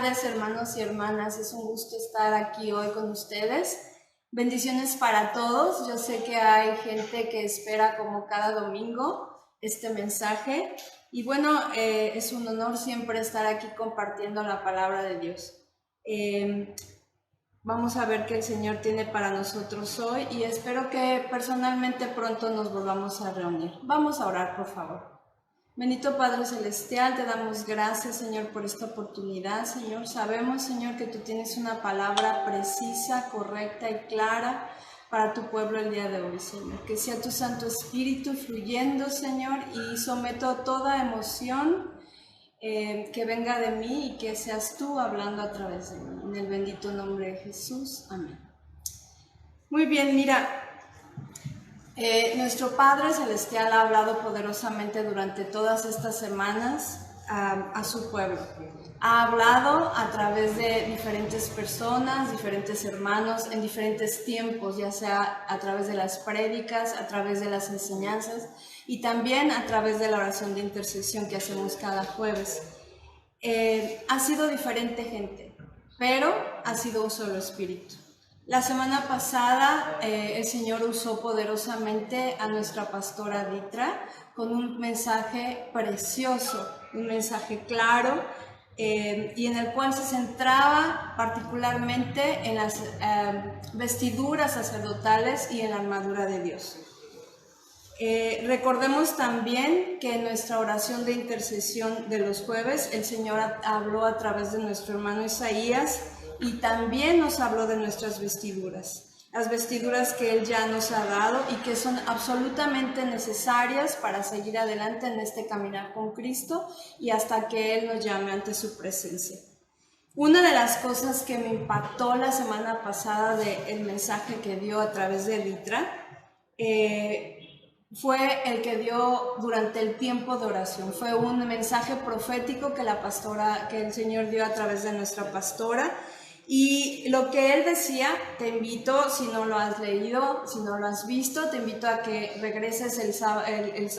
tardes, hermanos y hermanas. Es un gusto estar aquí hoy con ustedes. Bendiciones para todos. Yo sé que hay gente que espera como cada domingo este mensaje. Y bueno, es un honor siempre estar aquí compartiendo la palabra de Dios. Vamos a ver qué el Señor tiene para nosotros hoy y espero que personalmente pronto nos volvamos a reunir. Vamos a orar, por favor. Bendito Padre Celestial, te damos gracias, Señor, por esta oportunidad, Señor. Sabemos, Señor, que tú tienes una palabra precisa, correcta y clara para tu pueblo el día de hoy, Señor. Que sea tu Santo Espíritu fluyendo, Señor, y someto toda emoción que venga de mí y que seas tú hablando a través de mí. En el bendito nombre de Jesús. Amén. Muy bien, mira. Nuestro Padre Celestial ha hablado poderosamente durante todas estas semanas a su pueblo. Ha hablado a través de diferentes personas, diferentes hermanos, en diferentes tiempos, ya sea a través de las prédicas, a través de las enseñanzas y también a través de la oración de intercesión que hacemos cada jueves. Ha sido diferente gente, pero ha sido un solo espíritu. La semana pasada el Señor usó poderosamente a nuestra pastora Ditra con un mensaje precioso, un mensaje claro y en el cual se centraba particularmente en las vestiduras sacerdotales y en la armadura de Dios. Recordemos también que en nuestra oración de intercesión de los jueves el Señor habló a través de nuestro hermano Isaías y también nos habló de nuestras vestiduras, las vestiduras que Él ya nos ha dado y que son absolutamente necesarias para seguir adelante en este caminar con Cristo y hasta que Él nos llame ante su presencia. Una de las cosas que me impactó la semana pasada del mensaje que dio a través de Ditra fue el que dio durante el tiempo de oración. Fue un mensaje profético que el Señor dio a través de nuestra pastora. Y lo que él decía, te invito, si no lo has leído, si no lo has visto, te invito a que regreses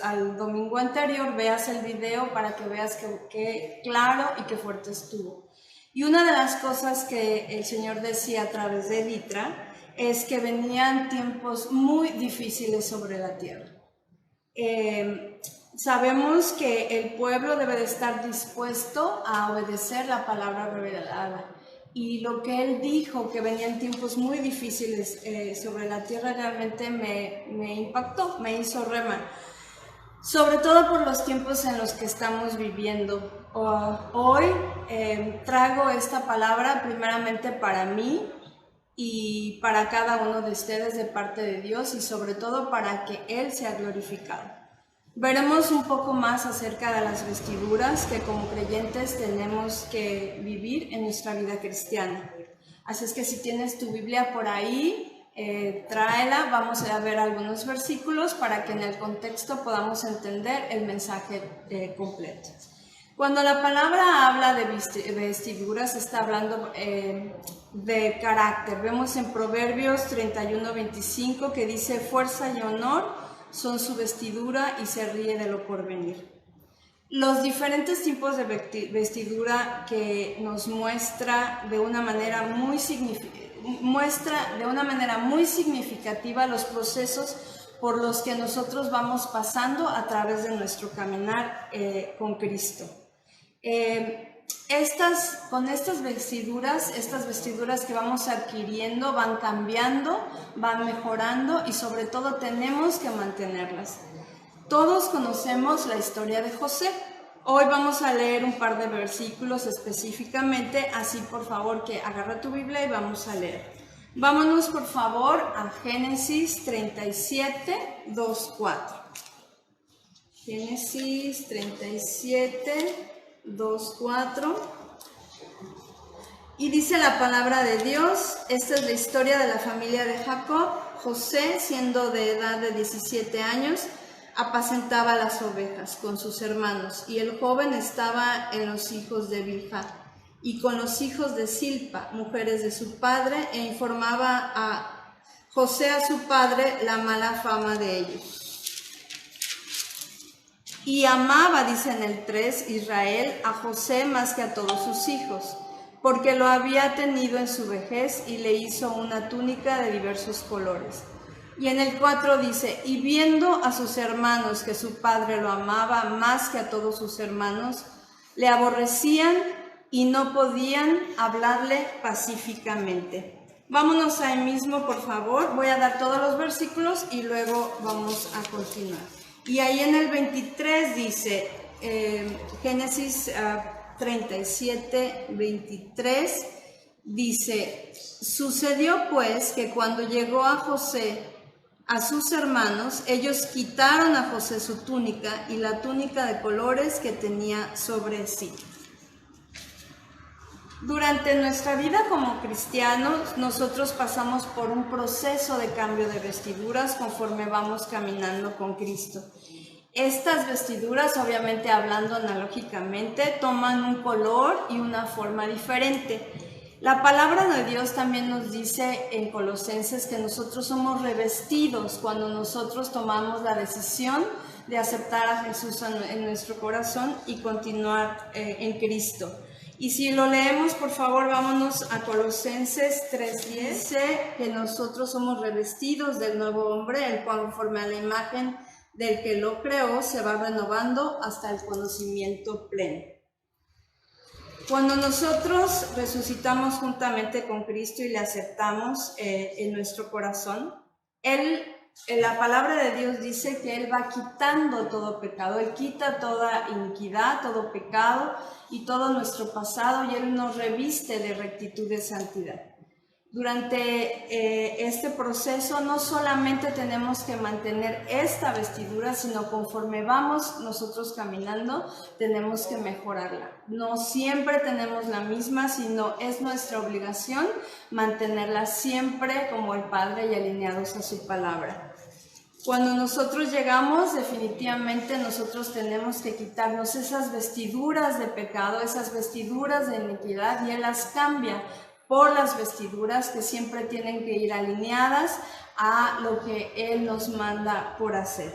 al domingo anterior, veas el video para que veas qué claro y qué fuerte estuvo. Y una de las cosas que el Señor decía a través de Ditra es que venían tiempos muy difíciles sobre la tierra. Sabemos que el pueblo debe de estar dispuesto a obedecer la palabra revelada. Y lo que él dijo, que venían tiempos muy difíciles sobre la tierra, realmente me impactó, me hizo remar. Sobre todo por los tiempos en los que estamos viviendo. Hoy traigo esta palabra primeramente para mí y para cada uno de ustedes de parte de Dios y sobre todo para que Él sea glorificado. Veremos un poco más acerca de las vestiduras que como creyentes tenemos que vivir en nuestra vida cristiana. Así es que si tienes tu Biblia por ahí, tráela, vamos a ver algunos versículos para que en el contexto podamos entender el mensaje completo. Cuando la palabra habla de vestiduras, está hablando de carácter. Vemos en Proverbios 31:25 que dice: fuerza y honor son su vestidura y se ríe de lo porvenir. Los diferentes tipos de vestidura que nos muestra de una manera muy significativa los procesos por los que nosotros vamos pasando a través de nuestro caminar con Cristo. Con estas vestiduras que vamos adquiriendo van cambiando, van mejorando y sobre todo tenemos que mantenerlas. Todos conocemos la historia de José. Hoy vamos a leer un par de versículos específicamente, así por favor que agarra tu Biblia y vamos a leer. Vámonos por favor a Génesis 37, 2, 4. Génesis 37, 2, 4. Y dice la palabra de Dios, esta es la historia de la familia de Jacob. José, siendo de edad de 17 años, apacentaba las ovejas con sus hermanos, y el joven estaba en los hijos de Bilha y con los hijos de Silpa, mujeres de su padre, e informaba a José a su padre la mala fama de ellos. Y amaba, dice en el 3, Israel a José más que a todos sus hijos, porque lo había tenido en su vejez y le hizo una túnica de diversos colores. Y en el 4 dice, y viendo a sus hermanos que su padre lo amaba más que a todos sus hermanos, le aborrecían y no podían hablarle pacíficamente. Vámonos ahí mismo, por favor. Voy a dar todos los versículos y luego vamos a continuar. Y ahí en el 23 dice, Génesis 37, 23, dice, sucedió pues que cuando llegó a José a sus hermanos, ellos quitaron a José su túnica y la túnica de colores que tenía sobre sí. Durante nuestra vida como cristianos, nosotros pasamos por un proceso de cambio de vestiduras conforme vamos caminando con Cristo. Estas vestiduras, obviamente hablando analógicamente, toman un color y una forma diferente. La palabra de Dios también nos dice en Colosenses que nosotros somos revestidos cuando nosotros tomamos la decisión de aceptar a Jesús en nuestro corazón y continuar en Cristo. Y si lo leemos, por favor, vámonos a Colosenses 3:10. Dice que nosotros somos revestidos del nuevo hombre, el cual conforme a la imagen del que lo creó se va renovando hasta el conocimiento pleno. Cuando nosotros resucitamos juntamente con Cristo y le aceptamos en nuestro corazón, la palabra de Dios dice que Él va quitando todo pecado. Él quita toda iniquidad, todo pecado y todo nuestro pasado, y Él nos reviste de rectitud y de santidad. Durante este proceso no solamente tenemos que mantener esta vestidura, sino conforme vamos nosotros caminando, tenemos que mejorarla. No siempre tenemos la misma, sino es nuestra obligación mantenerla siempre como el Padre y alineados a su palabra. Cuando nosotros llegamos, definitivamente nosotros tenemos que quitarnos esas vestiduras de pecado, esas vestiduras de iniquidad, y Él las cambia por las vestiduras que siempre tienen que ir alineadas a lo que Él nos manda por hacer.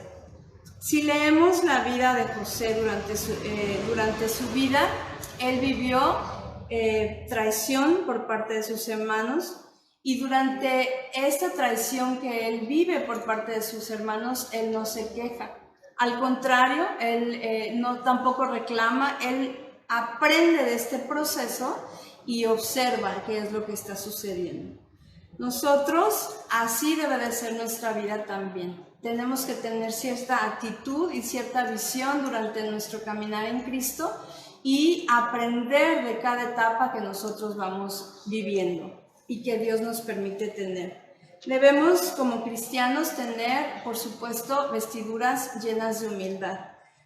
Si leemos la vida de José durante su vida, él vivió traición por parte de sus hermanos, y durante esta traición que él vive por parte de sus hermanos, él no se queja. Al contrario, él no tampoco reclama, él aprende de este proceso y observa qué es lo que está sucediendo. Nosotros, así debe de ser nuestra vida también. Tenemos que tener cierta actitud y cierta visión durante nuestro caminar en Cristo y aprender de cada etapa que nosotros vamos viviendo y que Dios nos permite tener. Debemos, como cristianos, tener, por supuesto, vestiduras llenas de humildad.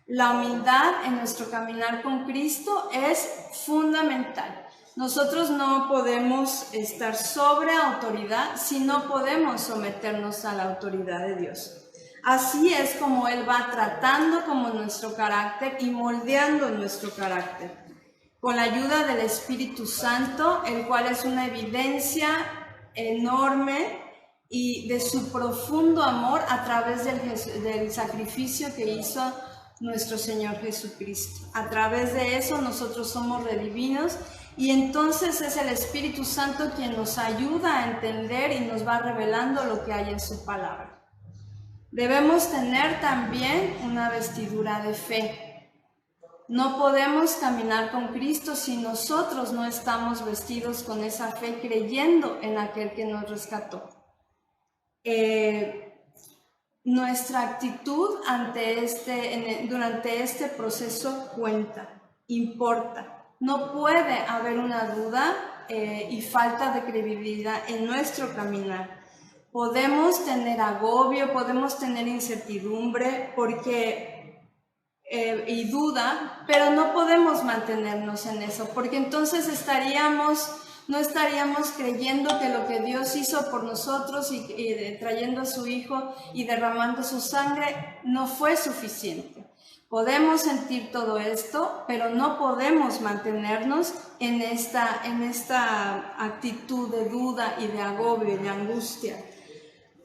La humildad en nuestro caminar con Cristo es fundamental. Nosotros no podemos estar sobre autoridad si no podemos someternos a la autoridad de Dios. Así es como Él va tratando como nuestro carácter y moldeando nuestro carácter. Con la ayuda del Espíritu Santo, el cual es una evidencia enorme y de su profundo amor a través del sacrificio que hizo nuestro Señor Jesucristo. A través de eso nosotros somos redimidos, y entonces es el Espíritu Santo quien nos ayuda a entender y nos va revelando lo que hay en su palabra. Debemos tener también una vestidura de fe. No podemos caminar con Cristo si nosotros no estamos vestidos con esa fe, creyendo en aquel que nos rescató. Nuestra actitud durante este proceso cuenta, importa. No puede haber una duda y falta de credibilidad en nuestro caminar. Podemos tener agobio, podemos tener incertidumbre y duda, pero no podemos mantenernos en eso, porque entonces no estaríamos creyendo que lo que Dios hizo por nosotros y trayendo a su Hijo y derramando su sangre no fue suficiente. Podemos sentir todo esto, pero no podemos mantenernos en esta actitud de duda y de agobio y de angustia.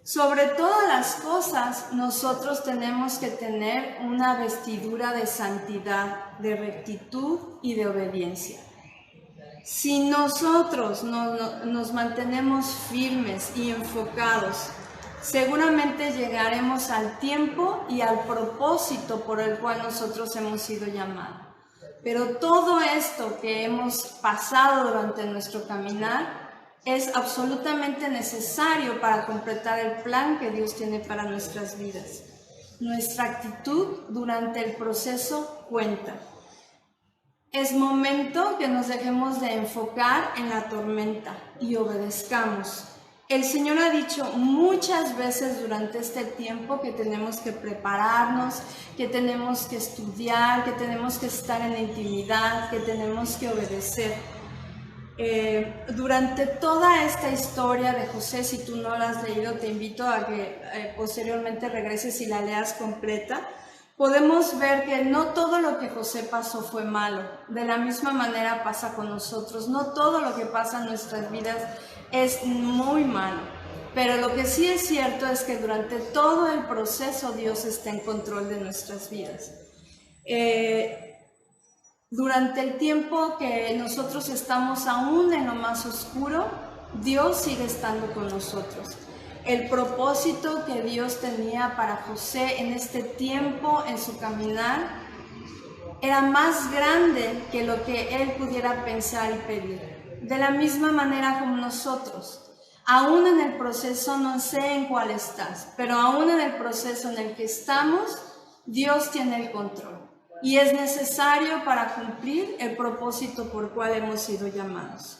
Sobre todas las cosas, nosotros tenemos que tener una vestidura de santidad, de rectitud y de obediencia. Si nosotros nos mantenemos firmes y enfocados, seguramente llegaremos al tiempo y al propósito por el cual nosotros hemos sido llamados. Pero todo esto que hemos pasado durante nuestro caminar es absolutamente necesario para completar el plan que Dios tiene para nuestras vidas. Nuestra actitud durante el proceso cuenta. Es momento que nos dejemos de enfocar en la tormenta y obedezcamos. El Señor ha dicho muchas veces durante este tiempo que tenemos que prepararnos, que tenemos que estudiar, que tenemos que estar en la intimidad, que tenemos que obedecer. Durante toda esta historia de José, si tú no la has leído, te invito a que posteriormente regreses y la leas completa. Podemos ver que no todo lo que José pasó fue malo. De la misma manera pasa con nosotros. No todo lo que pasa en nuestras vidas es muy malo. Pero lo que sí es cierto es que durante todo el proceso Dios está en control de nuestras vidas. Durante el tiempo que nosotros estamos aún en lo más oscuro, Dios sigue estando con nosotros. El propósito que Dios tenía para José en este tiempo, en su caminar, era más grande que lo que él pudiera pensar y pedir. De la misma manera como nosotros. Aún en el proceso, no sé en cuál estás, pero aún en el proceso en el que estamos, Dios tiene el control. Y es necesario para cumplir el propósito por el cual hemos sido llamados.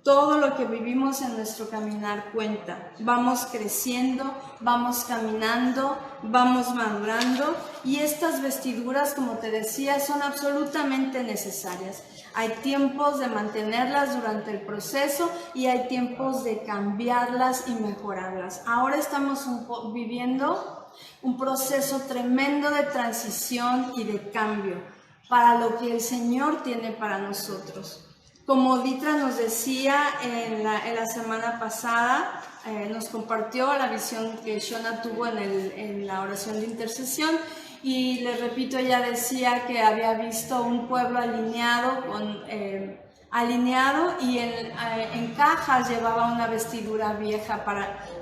Todo lo que vivimos en nuestro caminar cuenta. Vamos creciendo, vamos caminando, vamos madurando y estas vestiduras, como te decía, son absolutamente necesarias. Hay tiempos de mantenerlas durante el proceso y hay tiempos de cambiarlas y mejorarlas. Ahora estamos viviendo un proceso tremendo de transición y de cambio para lo que el Señor tiene para nosotros. Como Ditra nos decía en la semana pasada, nos compartió la visión que Shona tuvo en la oración de intercesión y les repito, ella decía que había visto un pueblo alineado y en cajas llevaba una vestidura vieja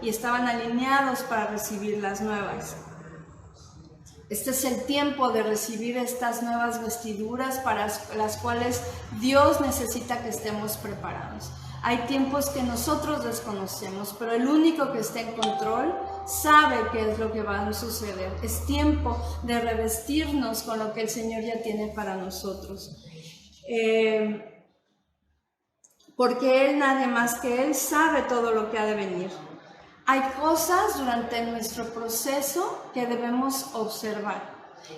y estaban alineados para recibir las nuevas. Este es el tiempo de recibir estas nuevas vestiduras para las cuales Dios necesita que estemos preparados. Hay tiempos que nosotros desconocemos, pero el único que está en control sabe qué es lo que va a suceder. Es tiempo de revestirnos con lo que el Señor ya tiene para nosotros. Porque Él, nadie más que Él, sabe todo lo que ha de venir. Hay cosas durante nuestro proceso que debemos observar.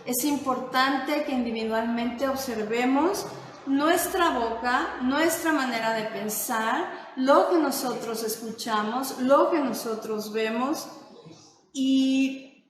Es importante que individualmente observemos nuestra boca, nuestra manera de pensar, lo que nosotros escuchamos, lo que nosotros vemos y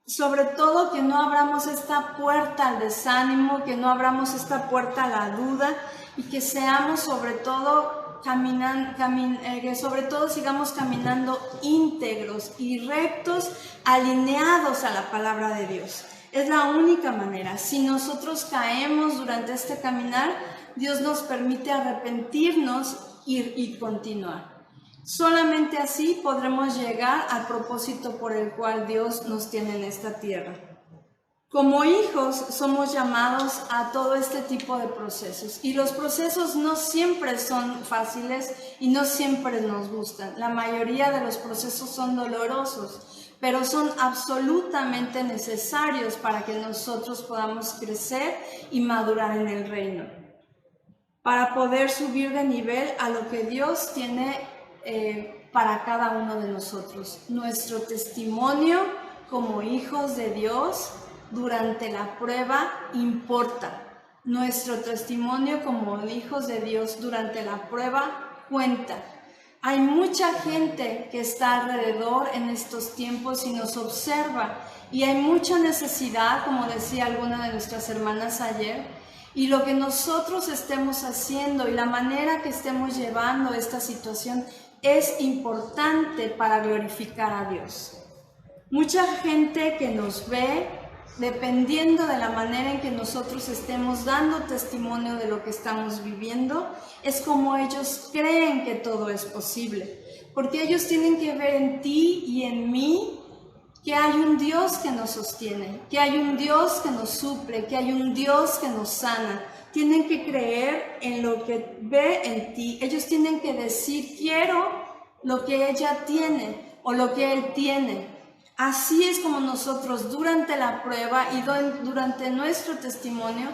sobre todo que no abramos esta puerta al desánimo, que no abramos esta puerta a la duda y que seamos sobre todo que sobre todo sigamos caminando íntegros y rectos, alineados a la palabra de Dios. Es la única manera. Si nosotros caemos durante este caminar, Dios nos permite arrepentirnos y continuar. Solamente así podremos llegar al propósito por el cual Dios nos tiene en esta tierra. Como hijos somos llamados a todo este tipo de procesos y los procesos no siempre son fáciles y no siempre nos gustan. La mayoría de los procesos son dolorosos, pero son absolutamente necesarios para que nosotros podamos crecer y madurar en el reino. Para poder subir de nivel a lo que Dios tiene para cada uno de nosotros. Nuestro testimonio como hijos de Dios durante la prueba importa. Nuestro testimonio como hijos de Dios durante la prueba cuenta. Hay mucha gente que está alrededor en estos tiempos y nos observa y hay mucha necesidad, como decía alguna de nuestras hermanas ayer, y lo que nosotros estemos haciendo y la manera que estemos llevando esta situación es importante para glorificar a Dios. Mucha gente que nos ve dependiendo de la manera en que nosotros estemos dando testimonio de lo que estamos viviendo, es como ellos creen que todo es posible. Porque ellos tienen que ver en ti y en mí que hay un Dios que nos sostiene, que hay un Dios que nos suple, que hay un Dios que nos sana. Tienen que creer en lo que ve en ti. Ellos tienen que decir, quiero lo que ella tiene o lo que él tiene. Así es como nosotros durante la prueba y durante nuestro testimonio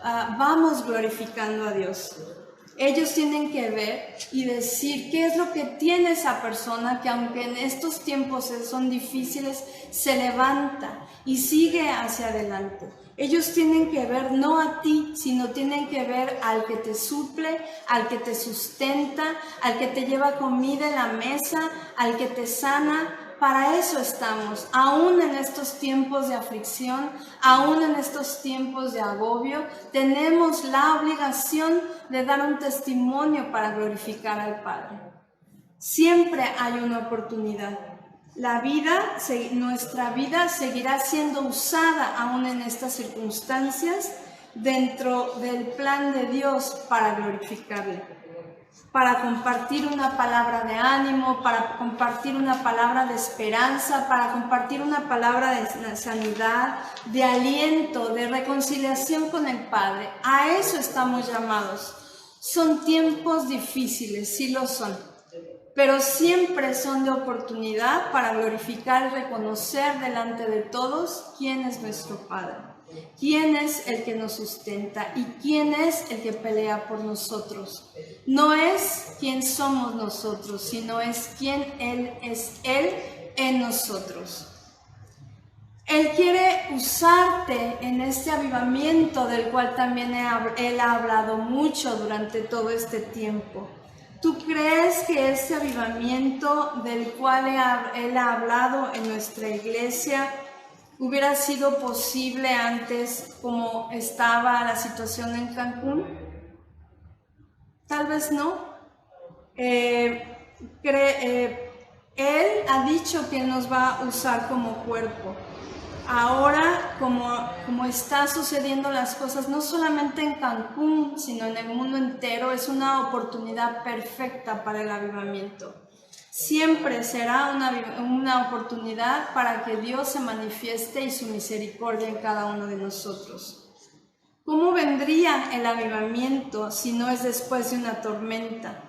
vamos glorificando a Dios. Ellos tienen que ver y decir qué es lo que tiene esa persona que aunque en estos tiempos son difíciles, se levanta y sigue hacia adelante. Ellos tienen que ver no a ti, sino tienen que ver al que te suple, al que te sustenta, al que te lleva comida en la mesa, al que te sana. Para eso estamos, aún en estos tiempos de aflicción, aún en estos tiempos de agobio, tenemos la obligación de dar un testimonio para glorificar al Padre. Siempre hay una oportunidad. Nuestra vida seguirá siendo usada aún en estas circunstancias dentro del plan de Dios para glorificarle. Para compartir una palabra de ánimo, para compartir una palabra de esperanza, para compartir una palabra de sanidad, de aliento, de reconciliación con el Padre. A eso estamos llamados. Son tiempos difíciles, sí lo son, pero siempre son de oportunidad para glorificar y reconocer delante de todos quién es nuestro Padre. ¿Quién es el que nos sustenta y quién es el que pelea por nosotros? No es quién somos nosotros, sino es quién es Él en nosotros. Él quiere usarte en este avivamiento del cual también Él ha hablado mucho durante todo este tiempo. ¿Tú crees que este avivamiento del cual Él ha hablado en nuestra iglesia hubiera sido posible antes como estaba la situación en Cancún? Tal vez no. Él ha dicho que nos va a usar como cuerpo. Ahora, como está sucediendo las cosas, no solamente en Cancún, sino en el mundo entero, es una oportunidad perfecta para el avivamiento. Siempre será una oportunidad para que Dios se manifieste y su misericordia en cada uno de nosotros. ¿Cómo vendría el avivamiento si no es después de una tormenta?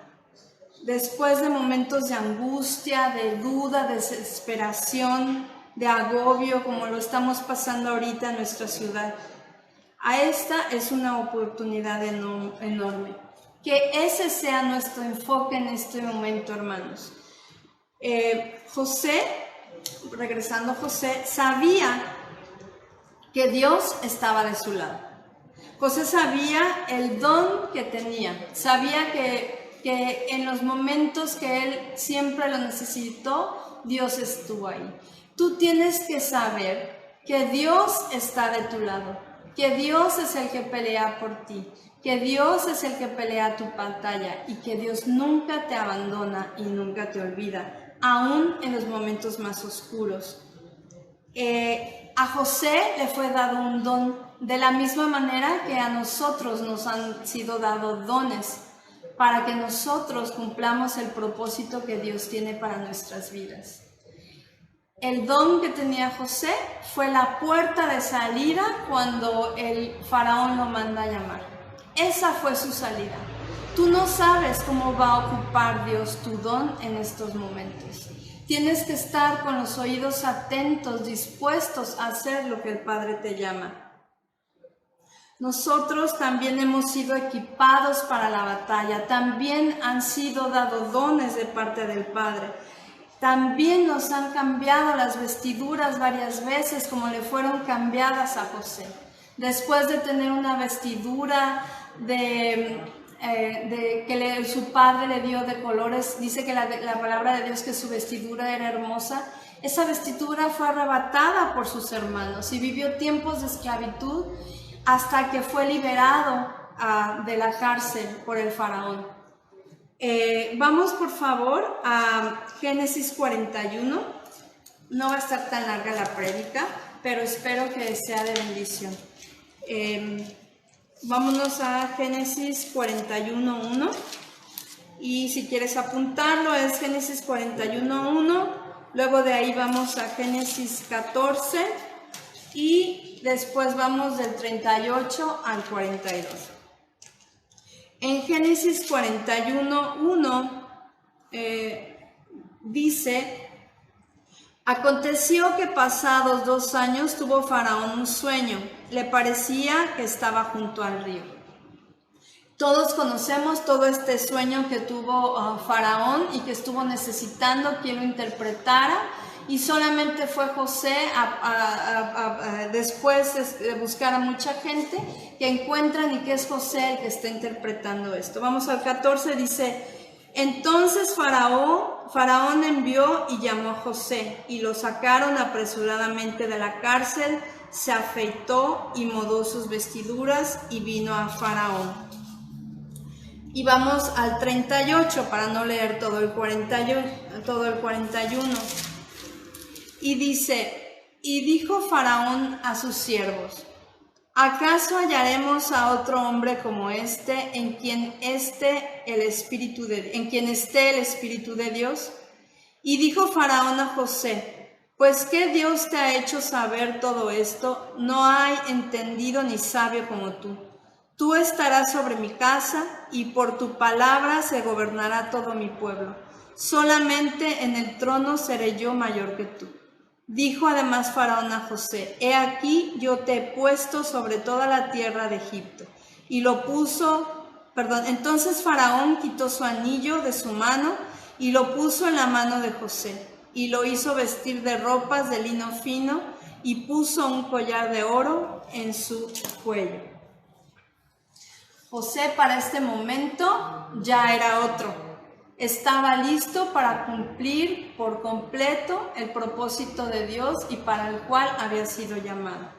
Después de momentos de angustia, de duda, de desesperación, de agobio, como lo estamos pasando ahorita en nuestra ciudad. Esta es una oportunidad enorme. Que ese sea nuestro enfoque en este momento, hermanos. Regresando a José, sabía que Dios estaba de su lado. José sabía el don que tenía, sabía que en los momentos que él siempre lo necesitó, Dios estuvo ahí. Tú tienes que saber que Dios está de tu lado, que Dios es el que pelea por ti, que Dios es el que pelea tu batalla y que Dios nunca te abandona y nunca te olvida, aún en los momentos más oscuros. A José le fue dado un don de la misma manera que a nosotros nos han sido dados dones para que nosotros cumplamos el propósito que Dios tiene para nuestras vidas. El don que tenía José fue la puerta de salida cuando el faraón lo manda a llamar. Esa fue su salida. Tú no sabes cómo va a ocupar Dios tu don en estos momentos. Tienes que estar con los oídos atentos, dispuestos a hacer lo que el Padre te llama. Nosotros también hemos sido equipados para la batalla. También han sido dados dones de parte del Padre. También nos han cambiado las vestiduras varias veces, como le fueron cambiadas a José. Después de tener una vestidura que su padre le dio de colores, dice que la palabra de Dios que su vestidura era hermosa. Esa vestidura fue arrebatada por sus hermanos y vivió tiempos de esclavitud hasta que fue liberado de la cárcel por el faraón. Vamos por favor a Génesis 41. No va a estar tan larga la prédica. pero espero que sea de bendición. Vámonos a Génesis 41:1 y si quieres apuntarlo es Génesis 41:1, luego de ahí vamos a Génesis 14 y después vamos del 38 al 42. En Génesis 41:1 dice: aconteció que pasados 2 años tuvo Faraón un sueño, le parecía que estaba junto al río. Todos conocemos todo este sueño que tuvo Faraón y que estuvo necesitando quien lo interpretara, y solamente fue José después de buscar a mucha gente que encuentran y que es José el que está interpretando esto. Vamos al 14, dice: entonces Faraón envió y llamó a José y lo sacaron apresuradamente de la cárcel, se afeitó y mudó sus vestiduras y vino a Faraón. Y vamos al 38 para no leer todo el 41. Y dice: y dijo Faraón a sus siervos: ¿acaso hallaremos a otro hombre como este en quien esté el Espíritu de Dios? Y dijo Faraón a José: pues ¿qué Dios te ha hecho saber todo esto? No hay entendido ni sabio como tú. Tú estarás sobre mi casa, y por tu palabra se gobernará todo mi pueblo. Solamente en el trono seré yo mayor que tú. Dijo además Faraón a José: he aquí yo te he puesto sobre toda la tierra de Egipto. Entonces Faraón quitó su anillo de su mano y lo puso en la mano de José, y lo hizo vestir de ropas de lino fino, y puso un collar de oro en su cuello. José para este momento ya era otro. Estaba listo para cumplir por completo el propósito de Dios y para el cual había sido llamado.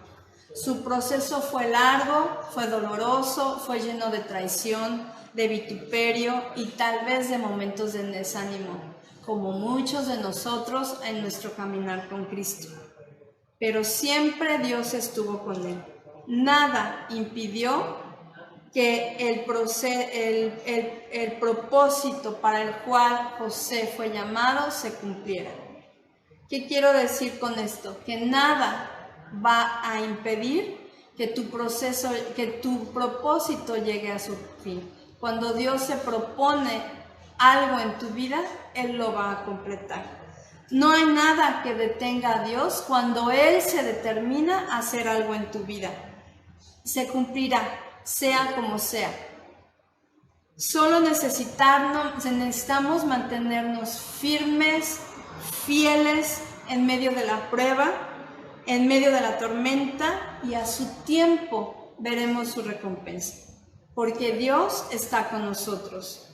Su proceso fue largo, fue doloroso, fue lleno de traición, de vituperio y tal vez de momentos de desánimo, como muchos de nosotros en nuestro caminar con Cristo. Pero siempre Dios estuvo con él. Nada impidió que el propósito para el cual José fue llamado se cumpliera. ¿Qué quiero decir con esto? Que nada va a impedir que tu propósito llegue a su fin. Cuando Dios se propone algo en tu vida, Él lo va a completar. No hay nada que detenga a Dios cuando Él se determina a hacer algo en tu vida. Se cumplirá, sea como sea. Solo necesitamos mantenernos firmes, fieles en medio de la prueba, en medio de la tormenta, y a su tiempo veremos su recompensa, porque Dios está con nosotros.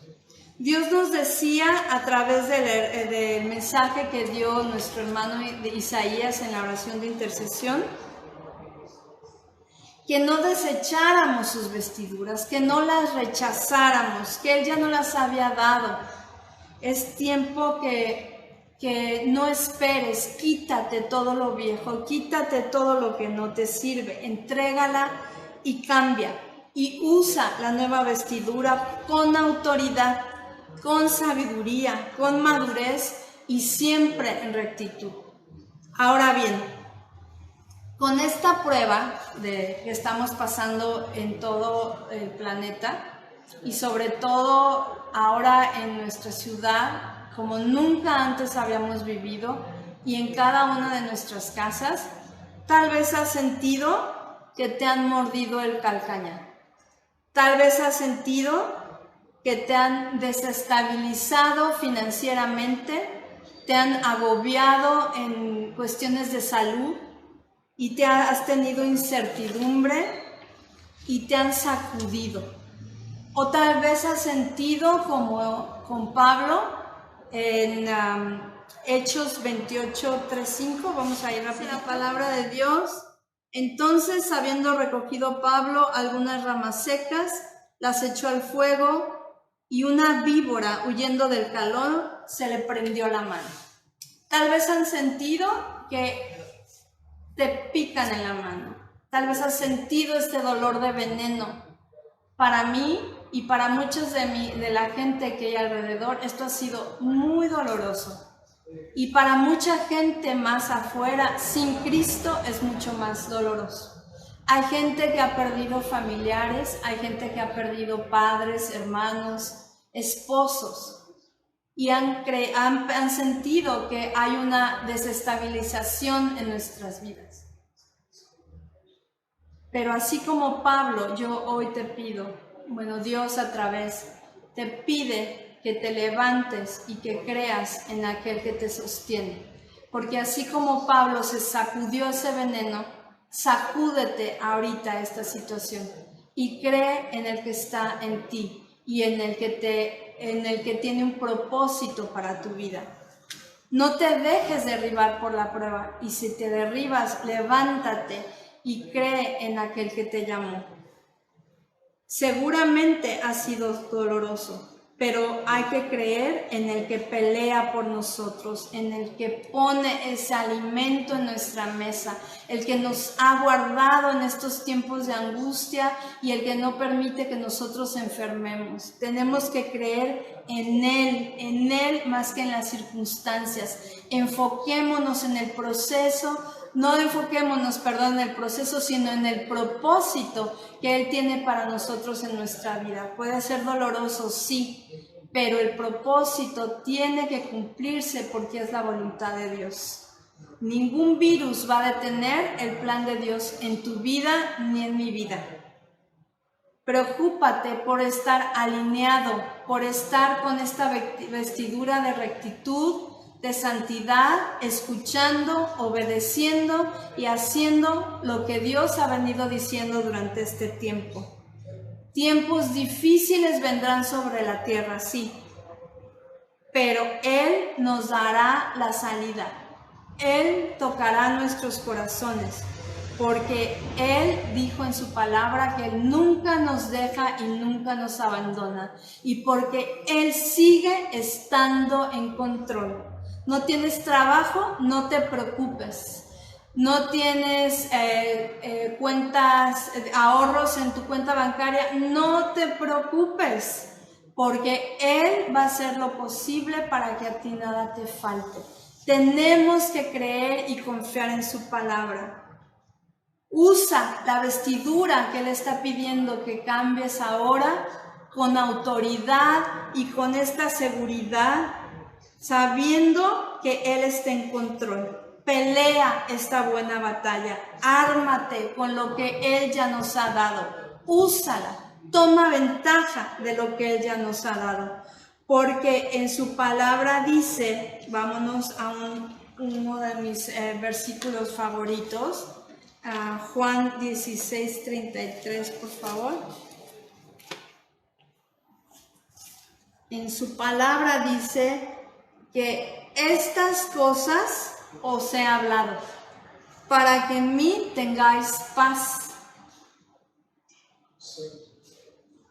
Dios nos decía a través del mensaje que dio nuestro hermano Isaías en la oración de intercesión, que no desecháramos sus vestiduras, que no las rechazáramos, que Él ya no las había dado. Es tiempo que no esperes, quítate todo lo viejo, quítate todo lo que no te sirve, entrégala y cambia. Y usa la nueva vestidura con autoridad, con sabiduría, con madurez y siempre en rectitud. Ahora bien, con esta prueba que estamos pasando en todo el planeta y sobre todo ahora en nuestra ciudad, como nunca antes habíamos vivido, y en cada una de nuestras casas, tal vez has sentido que te han mordido el calcañar. Tal vez has sentido que te han desestabilizado financieramente, te han agobiado en cuestiones de salud, y has tenido incertidumbre y te han sacudido. O tal vez has sentido como con Pablo en Hechos 28:3-5, vamos a ir rápido. La palabra de Dios: entonces, habiendo recogido Pablo algunas ramas secas, las echó al fuego, y una víbora, huyendo del calor, se le prendió la mano. Tal vez han sentido que te pican en la mano. Tal vez has sentido este dolor de veneno. Para mí y para muchos de la gente que hay alrededor, esto ha sido muy doloroso. Y para mucha gente más afuera, sin Cristo, es mucho más doloroso. Hay gente que ha perdido familiares, hay gente que ha perdido padres, hermanos, esposos. Y han sentido que hay una desestabilización en nuestras vidas. Pero así como Pablo, yo hoy te pido, bueno, Dios a través, te pide que te levantes y que creas en aquel que te sostiene. Porque así como Pablo se sacudió ese veneno, sacúdete ahorita esta situación y cree en el que está en ti y en el que tiene un propósito para tu vida. No te dejes derribar por la prueba, y si te derribas, levántate y cree en aquel que te llamó. Seguramente ha sido doloroso, pero hay que creer en el que pelea por nosotros, en el que pone ese alimento en nuestra mesa, el que nos ha guardado en estos tiempos de angustia y el que no permite que nosotros enfermemos. Tenemos que creer en Él más que en las circunstancias. Enfoquémonos en el proceso. No enfoquémonos, en el proceso, sino en el propósito que Él tiene para nosotros en nuestra vida. Puede ser doloroso, sí, pero el propósito tiene que cumplirse porque es la voluntad de Dios. Ningún virus va a detener el plan de Dios en tu vida ni en mi vida. Preocúpate por estar alineado, por estar con esta vestidura de rectitud, de santidad, escuchando, obedeciendo y haciendo lo que Dios ha venido diciendo durante este tiempo. Tiempos difíciles vendrán sobre la tierra, sí, pero Él nos dará la salida. Él tocará nuestros corazones, porque Él dijo en su palabra que Él nunca nos deja y nunca nos abandona, y porque Él sigue estando en control. No tienes trabajo, no te preocupes. No tienes ahorros en tu cuenta bancaria, no te preocupes, porque Él va a hacer lo posible para que a ti nada te falte. Tenemos que creer y confiar en su palabra. Usa la vestidura que Él está pidiendo que cambies ahora con autoridad y con esta seguridad, sabiendo que Él está en control. Pelea esta buena batalla, ármate con lo que Él ya nos ha dado, úsala, toma ventaja de lo que Él ya nos ha dado, porque en su palabra dice, vámonos a uno de mis versículos favoritos, Juan 16:33, por favor. En su palabra dice que estas cosas os he hablado, para que en mí tengáis paz.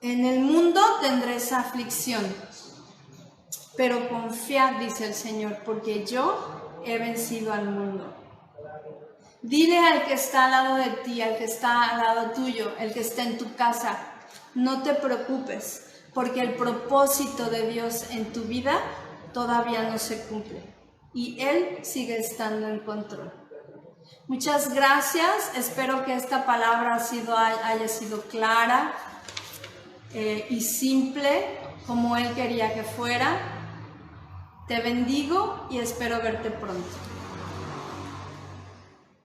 En el mundo tendréis aflicción, pero confiad, dice el Señor, porque yo he vencido al mundo. Dile al que está al lado de ti, al que está al lado tuyo, el que está en tu casa, no te preocupes, porque el propósito de Dios en tu vida todavía no se cumple. Y Él sigue estando en control. Muchas gracias. Espero que esta palabra haya sido clara y simple, como Él quería que fuera. Te bendigo y espero verte pronto.